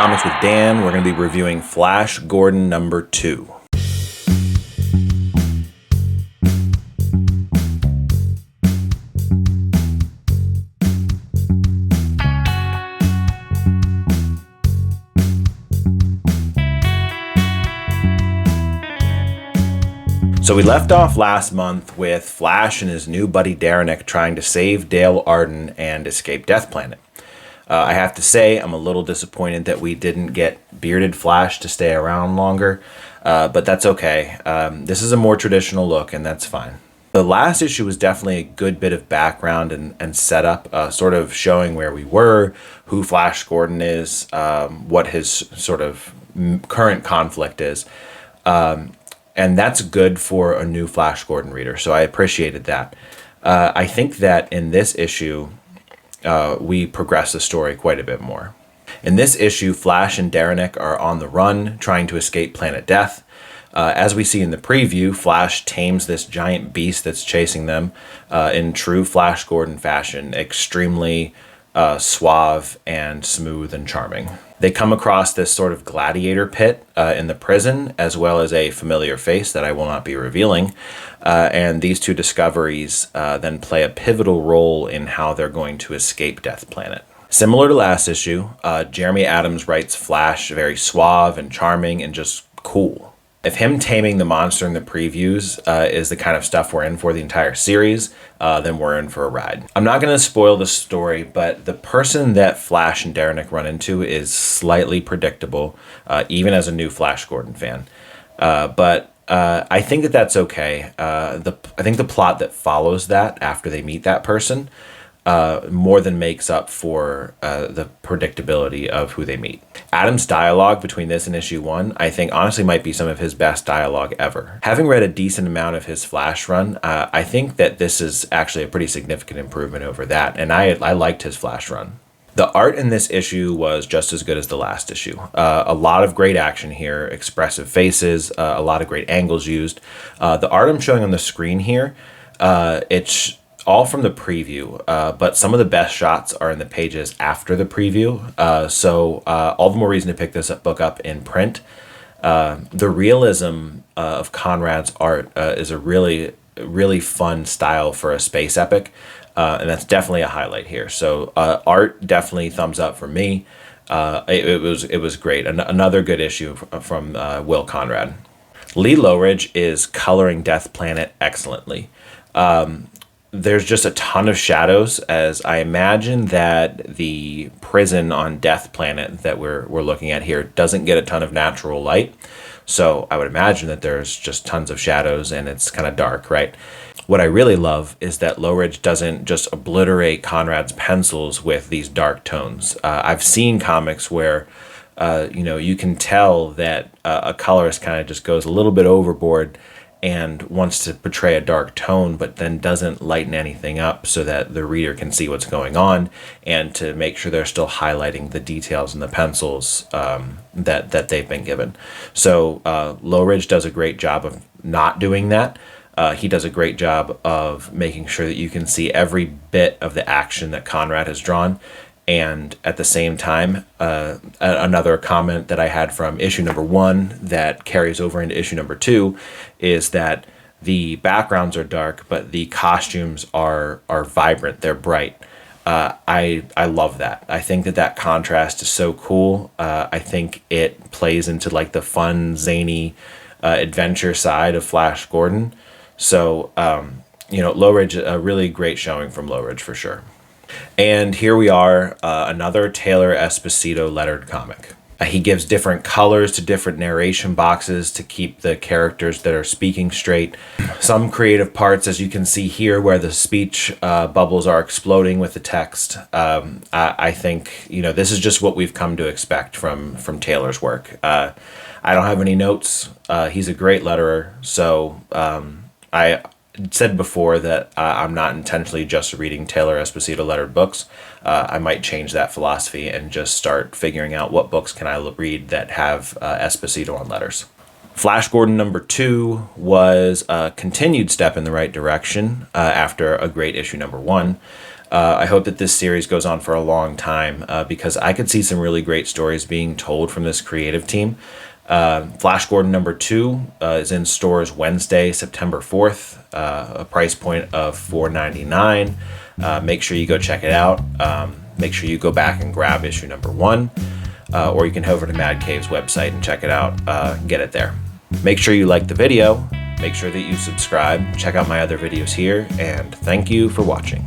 Comics with Dan. We're going to be reviewing Flash Gordon number 2. So we left off last month with Flash and his new buddy Daranek trying to save Dale Arden and escape Death Planet. I have to say, I'm a little disappointed that we didn't get Bearded Flash to stay around longer, but that's okay. This is a more traditional look, and that's fine. The last issue was definitely a good bit of background and setup, sort of showing where we were, who Flash Gordon is, what his sort of current conflict is. And that's good for a new Flash Gordon reader, so I appreciated that. I think that in this issue, we progress the story quite a bit more. In this issue, Flash and Daranek are on the run, trying to escape Planet Death. As we see in the preview, Flash tames this giant beast that's chasing them in true Flash Gordon fashion, extremely suave and smooth and charming. They come across this sort of gladiator pit in the prison, as well as a familiar face that I will not be revealing. And these two discoveries then play a pivotal role in how they're going to escape Death Planet. Similar to last issue, Jeremy Adams writes Flash very suave and charming and just cool. If him taming the monster in the previews is the kind of stuff we're in for the entire series, then we're in for a ride. I'm not going to spoil the story, but the person that Flash and Daranek run into is slightly predictable, even as a new Flash Gordon fan. But I think that that's okay. I think the plot that follows that after they meet that person more than makes up for the predictability of who they meet. Adam's dialogue between this and issue 1, I think honestly might be some of his best dialogue ever. Having read a decent amount of his Flash run, I think that this is actually a pretty significant improvement over that, and I liked his Flash run. The art in this issue was just as good as the last issue. A lot of great action here, expressive faces, a lot of great angles used. The art I'm showing on the screen here, it's all from the preview, but some of the best shots are in the pages after the preview, so all the more reason to pick this book up in print. The realism of Conrad's art is a really, really fun style for a space epic, and that's definitely a highlight here. So art, definitely thumbs up for me. It was great. Another good issue from Will Conrad. Lee Lowridge is coloring Death Planet excellently. There's just a ton of shadows, as I imagine that the prison on Death Planet that we're looking at here doesn't get a ton of natural light. So I would imagine that there's just tons of shadows and it's kind of dark, right? What I really love is that Lowridge doesn't just obliterate Conrad's pencils with these dark tones. I've seen comics where you can tell that a colorist kind of just goes a little bit overboard and wants to portray a dark tone, but then doesn't lighten anything up so that the reader can see what's going on, and to make sure they're still highlighting the details in the pencils that they've been given. So Lowridge does a great job of not doing that. He does a great job of making sure that you can see every bit of the action that Conrad has drawn. And at the same time, another comment that I had from issue number 1 that carries over into issue number 2 is that the backgrounds are dark, but the costumes are vibrant. They're bright. I love that. I think that contrast is so cool. I think it plays into like the fun, zany adventure side of Flash Gordon. So, Lowridge, a really great showing from Lowridge for sure. And here we are, another Taylor Esposito lettered comic. He gives different colors to different narration boxes to keep the characters that are speaking straight. Some creative parts, as you can see here, where the speech bubbles are exploding with the text. I think, this is just what we've come to expect from Taylor's work. I don't have any notes. He's a great letterer, so I said before that I'm not intentionally just reading Taylor Esposito lettered books. I might change that philosophy and just start figuring out what books can I read that have Esposito on letters. Flash Gordon number 2 was a continued step in the right direction after a great issue number 1. I hope that this series goes on for a long time because I could see some really great stories being told from this creative team. Flash Gordon number 2 is in stores Wednesday, September 4th, a price point of $4.99. Make sure you go check it out. Make sure you go back and grab issue number 1, or you can head over to Mad Cave's website and check it out, get it there. Make sure you like the video, make sure that you subscribe, check out my other videos here, and thank you for watching.